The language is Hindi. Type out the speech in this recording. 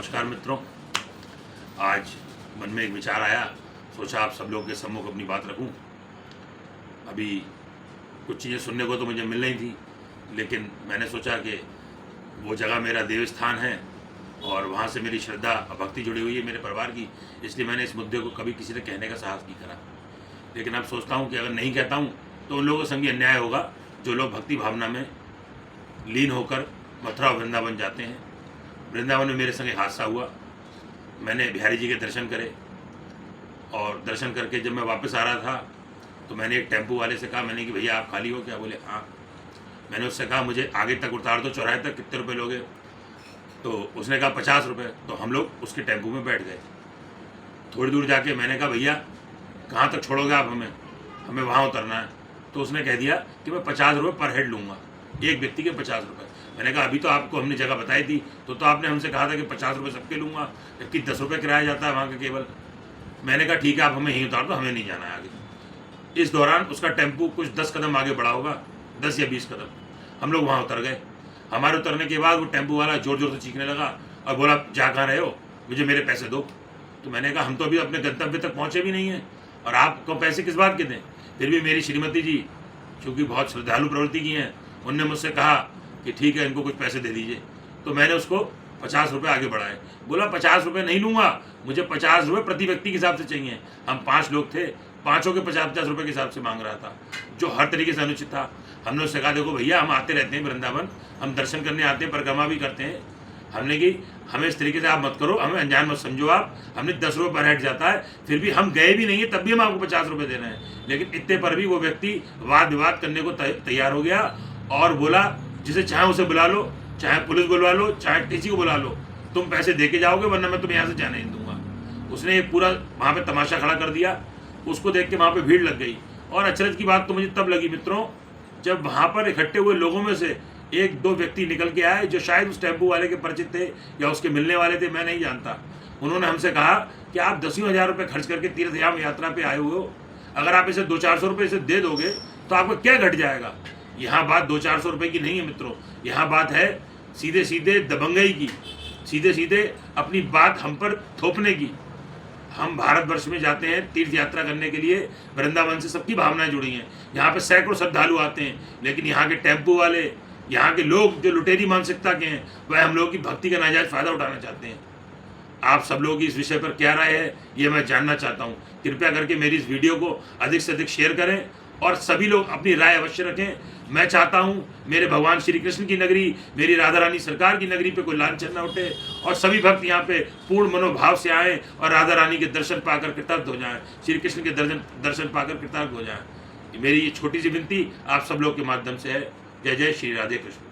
नमस्कार मित्रों, आज मन में एक विचार आया, सोचा आप सब लोग के सम्मुख अपनी बात रखूं। अभी कुछ चीज़ें सुनने को तो मुझे मिल रही थी, लेकिन मैंने सोचा कि वो जगह मेरा देव स्थान है और वहाँ से मेरी श्रद्धा और भक्ति जुड़ी हुई है मेरे परिवार की, इसलिए मैंने इस मुद्दे को कभी किसी ने कहने का साहस नहीं करा। लेकिन अब सोचता हूँ कि अगर नहीं कहता हूँ तो उन लोगों के संग अन्याय होगा जो लोग भक्ति भावना में लीन होकर मथुरा और वृंदावन जाते हैं। वृंदावन में मेरे संग एक हादसा हुआ। मैंने बिहारी जी के दर्शन करे और दर्शन करके जब मैं वापस आ रहा था तो मैंने एक टेम्पो वाले से कहा, मैंने कि भैया आप खाली हो क्या? बोले हाँ। मैंने उससे कहा मुझे आगे तक उतार दो, चौराहे तक कितने रुपए लोगे? तो उसने कहा 50 रुपये। तो हम लोग उसके टेम्पो में बैठ गए। थोड़ी दूर जाके मैंने कहा भैया कहाँ तक छोड़ोगे आप हमें? हमें वहाँ उतरना है। तो उसने कह दिया कि मैं 50 रुपये पर हेड लूँगा, एक व्यक्ति के 50 रुपये। मैंने कहा अभी तो आपको हमने जगह बताई थी तो आपने हमसे कहा था कि 50 रुपये सबके लूँगा, जबकि 10 रुपये किराया जाता है वहाँ का केवल। मैंने कहा ठीक है आप हमें यहीं उतार दो, हमें नहीं जाना है आगे। इस दौरान उसका टेम्पो कुछ 10 कदम आगे बढ़ा होगा, 10 या 20 कदम। हम लोग वहाँ उतर गए। हमारे उतरने के बाद वो टेम्पो वाला ज़ोर ज़ोर से चीखने लगा और बोला जा कहाँ रहे हो, मुझे मेरे पैसे दो। तो मैंने कहा हम तो अभी अपने गंतव्य तक पहुँचे भी नहीं हैं और आपको पैसे किस बात के दें? फिर भी मेरी श्रीमती जी चूँकि बहुत श्रद्धालु प्रवृत्ति की हैं, उनने मुझसे कहा कि ठीक है इनको कुछ पैसे दे दीजिए। तो मैंने उसको 50 रुपये आगे बढ़ाए। बोला 50 रुपये नहीं लूँगा, मुझे 50 रुपये प्रति व्यक्ति के हिसाब से चाहिए। हम 5 लोग थे, पाँचों के 50-50 रुपये के हिसाब से मांग रहा था, जो हर तरीके से अनुचित था। हमने उससे कहा देखो भैया हम आते रहते हैं वृंदावन, हम दर्शन करने आते हैं, परिक्रमा भी करते हैं। हमने कि हमें इस तरीके से आप मत करो, हमें अनजान मत समझो आप। हमने 10 रुपये पर हेड जाता है, फिर भी हम गए भी नहीं है तब भी हम आपको 50 रुपये दे रहे हैं। लेकिन इतने पर भी वो व्यक्ति वाद विवाद करने को तैयार हो गया और बोला जिसे चाहे उसे बुला लो, चाहे पुलिस बुलवा लो, चाहे किसी को बुला लो, तुम पैसे दे के जाओगे वरना मैं तुम्हें यहाँ से जाने नहीं दूंगा। उसने एक पूरा वहाँ पे तमाशा खड़ा कर दिया। उसको देख के वहाँ पे भीड़ लग गई। और अचरज की बात तो मुझे तब लगी मित्रों, जब वहाँ पर इकट्ठे हुए लोगों में से 1-2 व्यक्ति निकल के आए जो शायद उस टेम्पो वाले के परिचित थे या उसके मिलने वाले थे, मैं नहीं जानता। उन्होंने हमसे कहा कि आप 10,000 रुपये खर्च करके तीर्थयाम यात्रा पे आए हुए हो, अगर आप इसे 200-400 रुपये इसे दे दोगे तो आपको क्या घट जाएगा? यहाँ बात 200-400 रुपये की नहीं है मित्रों, यहाँ बात है सीधे सीधे दबंगई की, सीधे सीधे अपनी बात हम पर थोपने की। हम भारतवर्ष में जाते हैं तीर्थ यात्रा करने के लिए, वृंदावन से सबकी भावनाएं जुड़ी हैं। यहाँ पे सैकड़ों श्रद्धालु आते हैं, लेकिन यहाँ के टेम्पो वाले, यहाँ के लोग जो लुटेरी मानसिकता के हैं, वह हम लोगों की भक्ति का नाजायज फ़ायदा उठाना चाहते हैं। आप सब लोग इस विषय पर क्या राय है ये मैं जानना चाहता हूँ। कृपया करके मेरी इस वीडियो को अधिक से अधिक शेयर करें और सभी लोग अपनी राय अवश्य रखें। मैं चाहता हूँ मेरे भगवान श्री कृष्ण की नगरी, मेरी राधा रानी सरकार की नगरी पे कोई लांछन न उठे और सभी भक्त यहाँ पे पूर्ण मनोभाव से आएँ और राधा रानी के दर्शन पाकर कृतज्ञ हो जाएं, श्री कृष्ण के दर्शन पाकर कृतज्ञ हो जाएं। मेरी ये छोटी सी विनती आप सब लोग के माध्यम से है। जय जय श्री राधे कृष्ण।